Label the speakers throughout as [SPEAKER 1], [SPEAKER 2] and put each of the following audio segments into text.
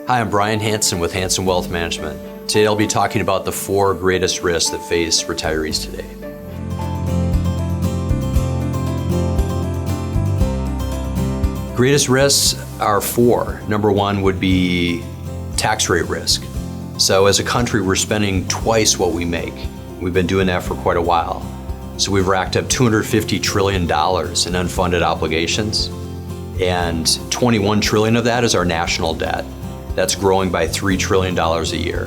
[SPEAKER 1] Hi, I'm Brian Hanson with Hanson Wealth Management. Today I'll be talking about the 4 greatest risks that face retirees today. Greatest risks are 4. Number 1 would be tax rate risk. So as a country, we're spending twice what we make. We've been doing that for quite a while. So we've racked up $250 trillion in unfunded obligations, and $21 trillion of that is our national debt. That's growing by $3 trillion a year.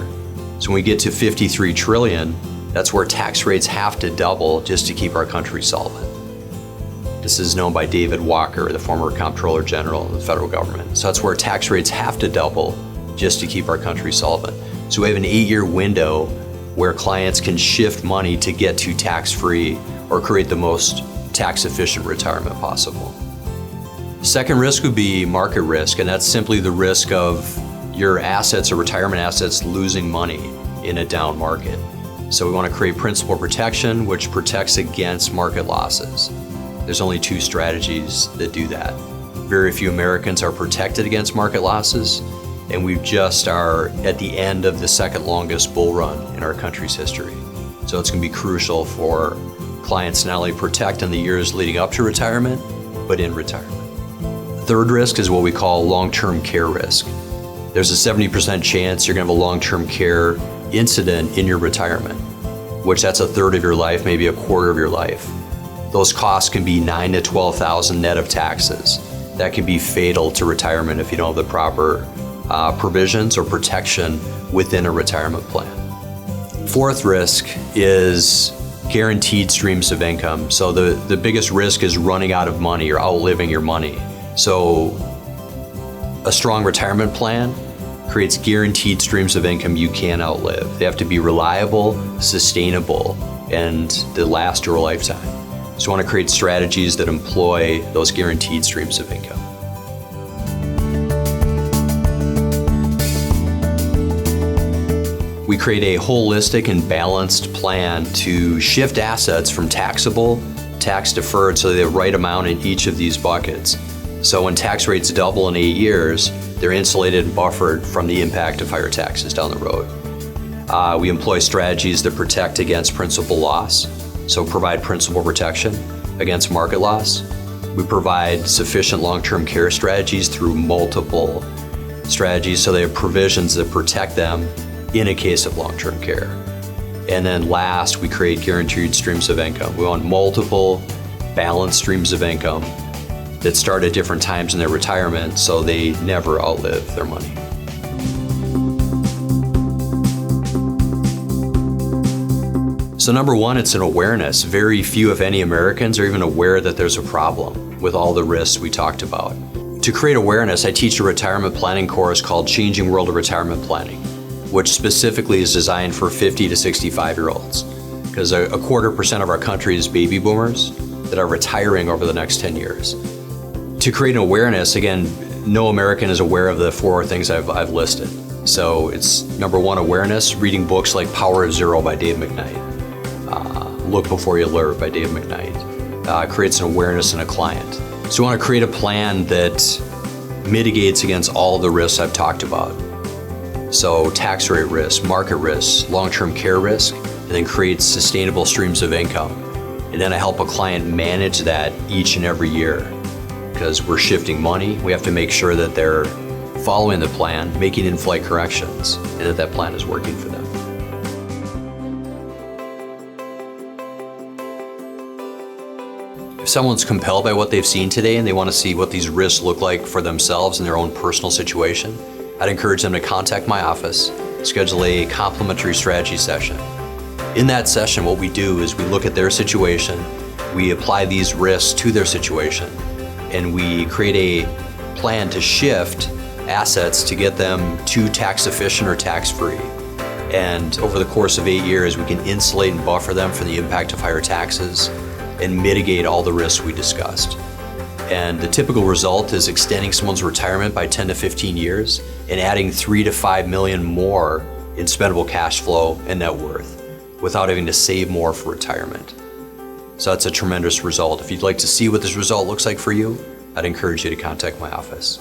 [SPEAKER 1] So when we get to $53 trillion, that's where tax rates have to double just to keep our country solvent. This is known by David Walker, the former Comptroller General of the federal government. So that's where tax rates have to double just to keep our country solvent. So we have an 8-year window where clients can shift money to get to tax-free or create the most tax-efficient retirement possible. Second risk would be market risk, and that's simply the risk of your assets or retirement assets losing money in a down market. So we want to create principal protection, which protects against market losses. There's only 2 strategies that do that. Very few Americans are protected against market losses, and we just are at the end of the second longest bull run in our country's history. So it's going to be crucial for clients to not only protect in the years leading up to retirement, but in retirement. Third risk is what we call long-term care risk. There's a 70% chance you're going to have a long-term care incident in your retirement, which that's a third of your life, maybe a quarter of your life. Those costs can be $9,000 to $12,000 net of taxes. That can be fatal to retirement if you don't have the proper provisions or protection within a retirement plan. Fourth risk is guaranteed streams of income. So the biggest risk is running out of money or outliving your money. So a strong retirement plan creates guaranteed streams of income you can't outlive. They have to be reliable, sustainable, and they last your lifetime. So we want to create strategies that employ those guaranteed streams of income. We create a holistic and balanced plan to shift assets from taxable, tax deferred, so they're the right amount in each of these buckets. So when tax rates double in 8 years, they're insulated and buffered from the impact of higher taxes down the road. We employ strategies that protect against principal loss, so provide principal protection against market loss. We provide sufficient long-term care strategies through multiple strategies, so they have provisions that protect them in a case of long-term care. And then last, we create guaranteed streams of income. We want multiple balanced streams of income that start at different times in their retirement so they never outlive their money. So number 1, it's an awareness. Very few, if any, Americans are even aware that there's a problem with all the risks we talked about. To create awareness, I teach a retirement planning course called Changing World of Retirement Planning, which specifically is designed for 50 to 65-year-olds, because a 0.25% of our country is baby boomers that are retiring over the next 10 years. To create an awareness, again, no American is aware of the 4 things I've listed. So it's number 1, awareness, reading books like Power of Zero by Dave McKnight, Look Before You Alert by Dave McKnight, creates an awareness in a client. So we want to create a plan that mitigates against all the risks I've talked about. So tax rate risk, market risk, long-term care risk, and then creates sustainable streams of income. And then I help a client manage that each and every year. Because we're shifting money, we have to make sure that they're following the plan, making in-flight corrections, and that plan is working for them. If someone's compelled by what they've seen today and they want to see what these risks look like for themselves in their own personal situation, I'd encourage them to contact my office, schedule a complimentary strategy session. In that session, what we do is we look at their situation, we apply these risks to their situation, and we create a plan to shift assets to get them to tax efficient or tax free. And over the course of 8 years, we can insulate and buffer them from the impact of higher taxes and mitigate all the risks we discussed. And the typical result is extending someone's retirement by 10 to 15 years and adding 3 to 5 million more in spendable cash flow and net worth without having to save more for retirement. So that's a tremendous result. If you'd like to see what this result looks like for you, I'd encourage you to contact my office.